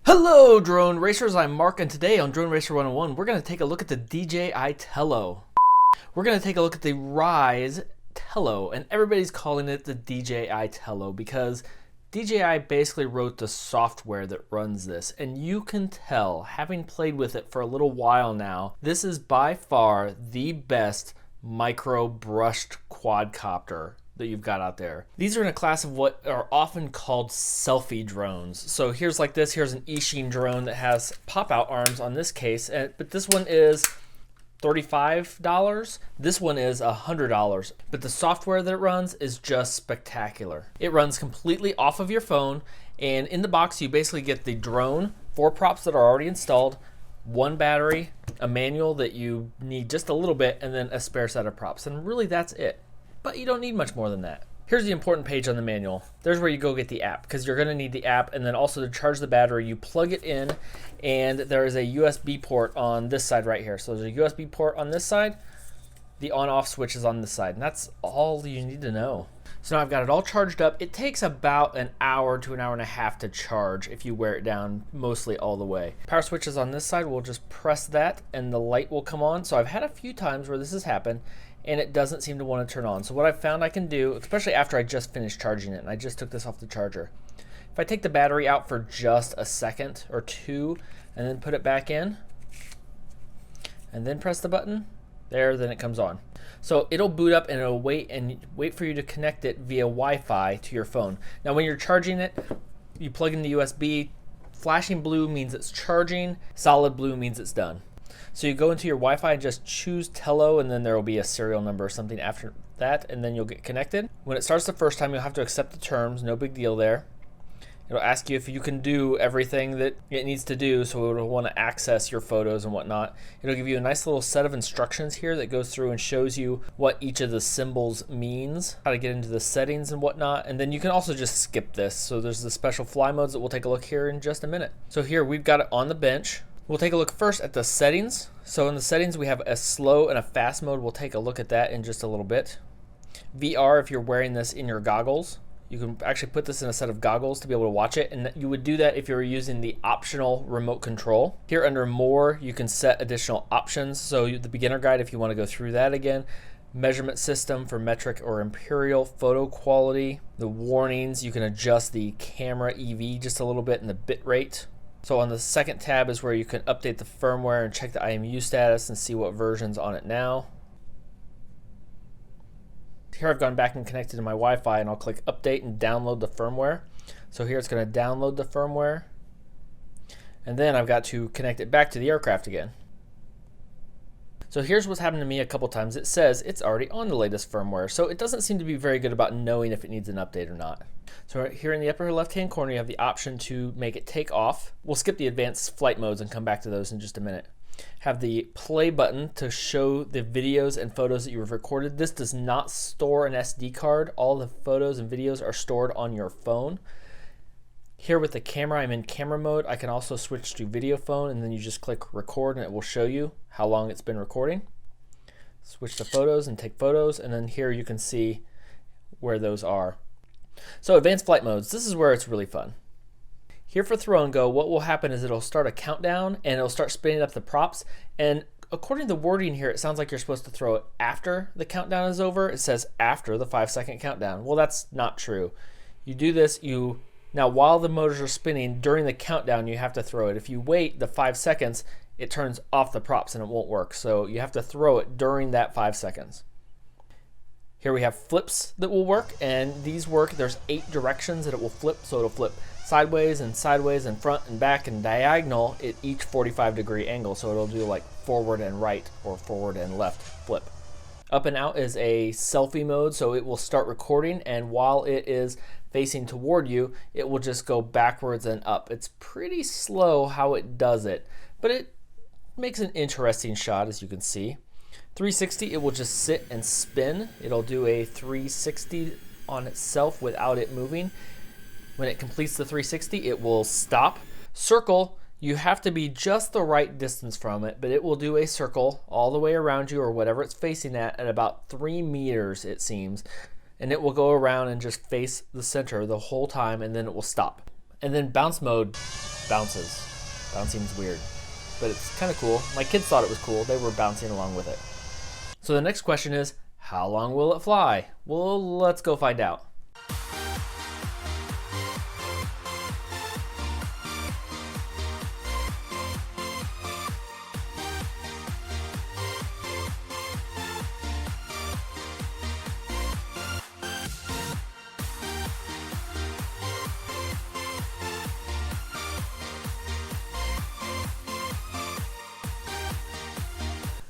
Hello drone racers, I'm Mark, and today on Drone Racer 101 we're going to take a look at the DJI Tello. We're going to take a look at the Ryze Tello, and everybody's calling it the DJI Tello because DJI basically wrote the software that runs this, and you can tell, having played with it for a little while now, this is by far the best micro brushed quadcopter that you've got out there. These are in a class of what are often called selfie drones. So here's like this, here's an Ishin drone that has pop-out arms on this case, but this one is $35. This one is $100, but the software that it runs is just spectacular. It runs completely off of your phone, and in the box you basically get the drone, 4 props that are already installed, 1 battery, a manual that you need just a little bit, and then a spare set of props, and really that's it. But you don't need much more than that. Here's the important page on the manual. There's where you go get the app, because you're going to need the app, and then also to charge the battery, you plug it in, and there is a USB port on this side right here. So there's a USB port on this side, the on-off switch is on this side, and that's all you need to know. So now I've got it all charged up. It takes about an hour to an hour and a half to charge if you wear it down mostly all the way. Power switch is on this side. We'll just press that, and the light will come on. So I've had a few times where this has happened, and it doesn't seem to want to turn on. So what I've found I can do, especially after I just finished charging it, and I just took this off the charger, if I take the battery out for just a second or two and then put it back in and then press the button, then it comes on. So it'll boot up and it'll wait for you to connect it via Wi-Fi to your phone. Now when you're charging it, you plug in the USB. Flashing blue means it's charging, solid blue means it's done. So you go into your Wi-Fi and just choose Tello, and then there will be a serial number or something after that, and then you'll get connected. When it starts the first time, you'll have to accept the terms, no big deal there. It'll ask you if you can do everything that it needs to do, so it'll want to access your photos and whatnot. It'll give you a nice little set of instructions here that goes through and shows you what each of the symbols means, how to get into the settings and whatnot, and then you can also just skip this. So there's the special fly modes that we'll take a look here in just a minute. So here we've got it on the bench. We'll take a look first at the settings. So in the settings we have a slow and a fast mode. We'll take a look at that in just a little bit. VR, if you're wearing this in your goggles, you can actually put this in a set of goggles to be able to watch it, and you would do that if you were using the optional remote control. Here under more, you can set additional options. So the beginner guide, if you want to go through that again. Measurement system for metric or imperial, photo quality. The warnings, you can adjust the camera EV just a little bit and the bit rate. So on the second tab is where you can update the firmware and check the IMU status and see what version's on it now. Here I've gone back and connected to my Wi-Fi, and I'll click update and download the firmware. So here it's going to download the firmware, and then I've got to connect it back to the aircraft again. So here's what's happened to me a couple times. It says it's already on the latest firmware, so it doesn't seem to be very good about knowing if it needs an update or not. So right here in the upper left hand corner you have the option to make it take off. We'll skip the advanced flight modes and come back to those in just a minute. Have the play button to show the videos and photos that you have recorded. This does not store an SD card. All the photos and videos are stored on your phone. Here with the camera, I'm in camera mode. I can also switch to video phone, and then you just click record and it will show you how long it's been recording. Switch to photos and take photos, and then here you can see where those are. So advanced flight modes, this is where it's really fun. Here for throw and go, what will happen is it'll start a countdown and it'll start spinning up the props, and according to the wording here, it sounds like you're supposed to throw it after the countdown is over. It says after the 5-second countdown. Well, that's not true. You do this, now while the motors are spinning during the countdown, you have to throw it. If you wait the 5 seconds, it turns off the props and it won't work. So you have to throw it during that 5 seconds. Here we have flips that will work, and these work. There's 8 directions that it will flip, so it'll flip sideways and front and back and diagonal at each 45-degree angle. So it'll do like forward and right or forward and left flip. Up and out is a selfie mode, so it will start recording, and while it is facing toward you, it will just go backwards and up. It's pretty slow how it does it, but it makes an interesting shot, as you can see. 360, it will just sit and spin. It'll do a 360 on itself without it moving. When it completes the 360, it will stop. Circle, you have to be just the right distance from it, but it will do a circle all the way around you or whatever it's facing at about 3 meters, it seems. And it will go around and just face the center the whole time, and then it will stop. And then bounce mode bounces. Bouncing's weird, but it's kind of cool. My kids thought it was cool. They were bouncing along with it. So the next question is, how long will it fly? Well, let's go find out.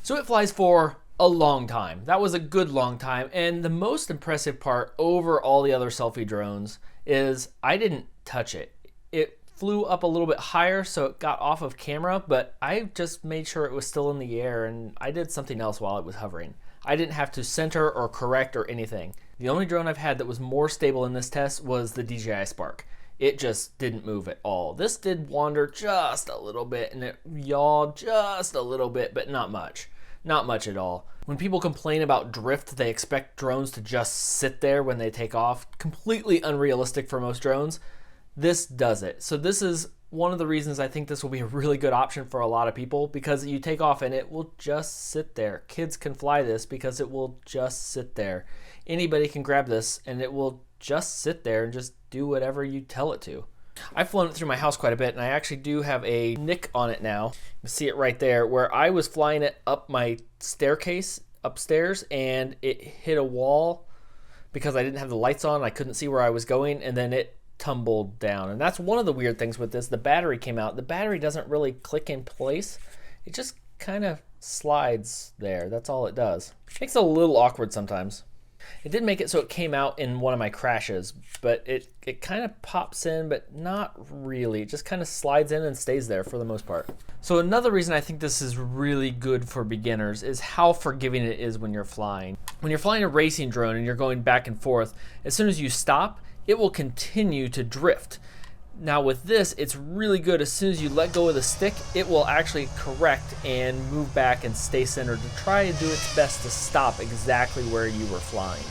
So it flies for a long time. That was a good long time. And the most impressive part over all the other selfie drones is I didn't touch it. It flew up a little bit higher, so it got off of camera, but I just made sure it was still in the air, and I did something else while it was hovering. I didn't have to center or correct or anything. The only drone I've had that was more stable in this test was the DJI Spark. It just didn't move at all. This did wander just a little bit, and it yawed just a little bit, but not much. Not much at all. When people complain about drift, they expect drones to just sit there when they take off. Completely unrealistic for most drones. This does it. So this is one of the reasons I think this will be a really good option for a lot of people, because you take off and it will just sit there. Kids can fly this because it will just sit there. Anybody can grab this and it will just sit there and just do whatever you tell it to. I've flown it through my house quite a bit, and I actually do have a nick on it now. You can see it right there, where I was flying it up my staircase upstairs, and it hit a wall because I didn't have the lights on. I couldn't see where I was going, and then it tumbled down. And that's one of the weird things with this. The battery came out. The battery doesn't really click in place. It just kind of slides there. That's all it does. Makes it a little awkward sometimes. It did make it so it came out in one of my crashes, but it kind of pops in, but not really. It just kind of slides in and stays there for the most part. So another reason I think this is really good for beginners is how forgiving it is when you're flying. When you're flying a racing drone and you're going back and forth, as soon as you stop, it will continue to drift. Now with this, it's really good. As soon as you let go of the stick, it will actually correct and move back and stay centered to try to do its best to stop exactly where you were flying.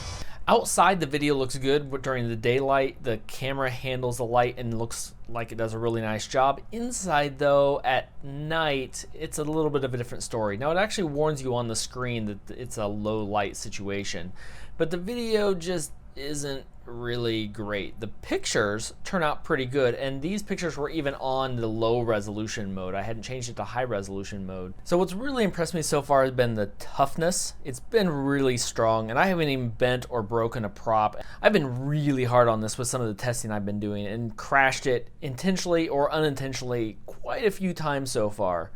Outside, the video looks good, but during the daylight, the camera handles the light and looks like it does a really nice job. Inside though, at night, it's a little bit of a different story. Now it actually warns you on the screen that it's a low light situation, but the video just isn't really great. The pictures turn out pretty good, and these pictures were even on the low resolution mode. I hadn't changed it to high resolution mode. So what's really impressed me so far has been the toughness. It's been really strong, and I haven't even bent or broken a prop. I've been really hard on this with some of the testing I've been doing and crashed it intentionally or unintentionally quite a few times so far.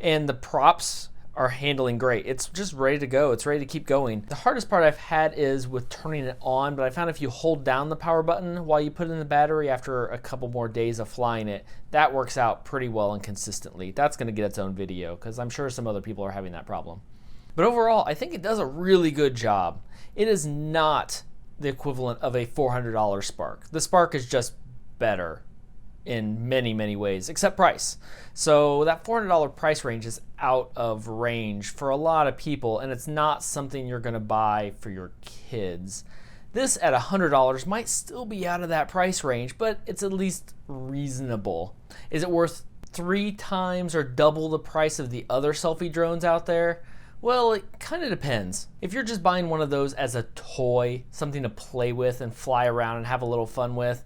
And the props are handling great. It's just ready to go. It's ready to keep going. The hardest part I've had is with turning it on, but I found if you hold down the power button while you put in the battery after a couple more days of flying it, that works out pretty well and consistently. That's going to get its own video because I'm sure some other people are having that problem. But overall, I think it does a really good job. It is not the equivalent of a $400 Spark. The Spark is just better in many, many ways, except price. So that $400 price range is out of range for a lot of people, and it's not something you're gonna buy for your kids. This at $100 might still be out of that price range, but it's at least reasonable. Is it worth 3 times or double the price of the other selfie drones out there? Well, it kind of depends. If you're just buying one of those as a toy, something to play with and fly around and have a little fun with,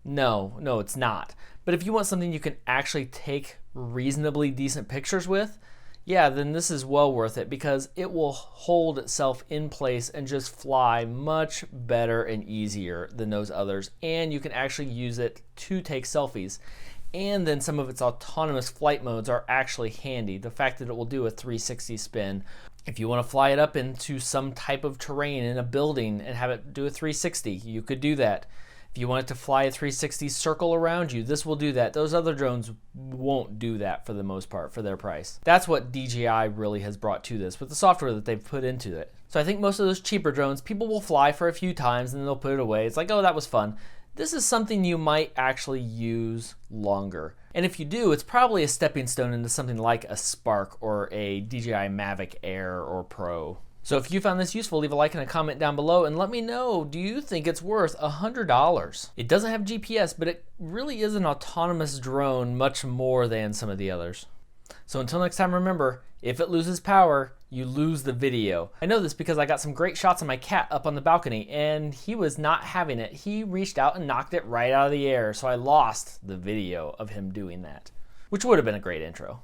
no, it's not. But if you want something you can actually take reasonably decent pictures with, yeah, then this is well worth it because it will hold itself in place and just fly much better and easier than those others. And you can actually use it to take selfies. And then some of its autonomous flight modes are actually handy. The fact that it will do a 360 spin. If you want to fly it up into some type of terrain in a building and have it do a 360, you could do that. If you want it to fly a 360 circle around you, this will do that. Those other drones won't do that for the most part for their price. That's what DJI really has brought to this with the software that they've put into it. So I think most of those cheaper drones, people will fly for a few times and then they'll put it away. It's like, oh, that was fun. This is something you might actually use longer. And if you do, it's probably a stepping stone into something like a Spark or a DJI Mavic Air or Pro. So if you found this useful, leave a like and a comment down below and let me know, do you think it's worth $100? It doesn't have GPS, but it really is an autonomous drone much more than some of the others. So until next time, remember, if it loses power, you lose the video. I know this because I got some great shots of my cat up on the balcony and he was not having it. He reached out and knocked it right out of the air, so I lost the video of him doing that, which would have been a great intro.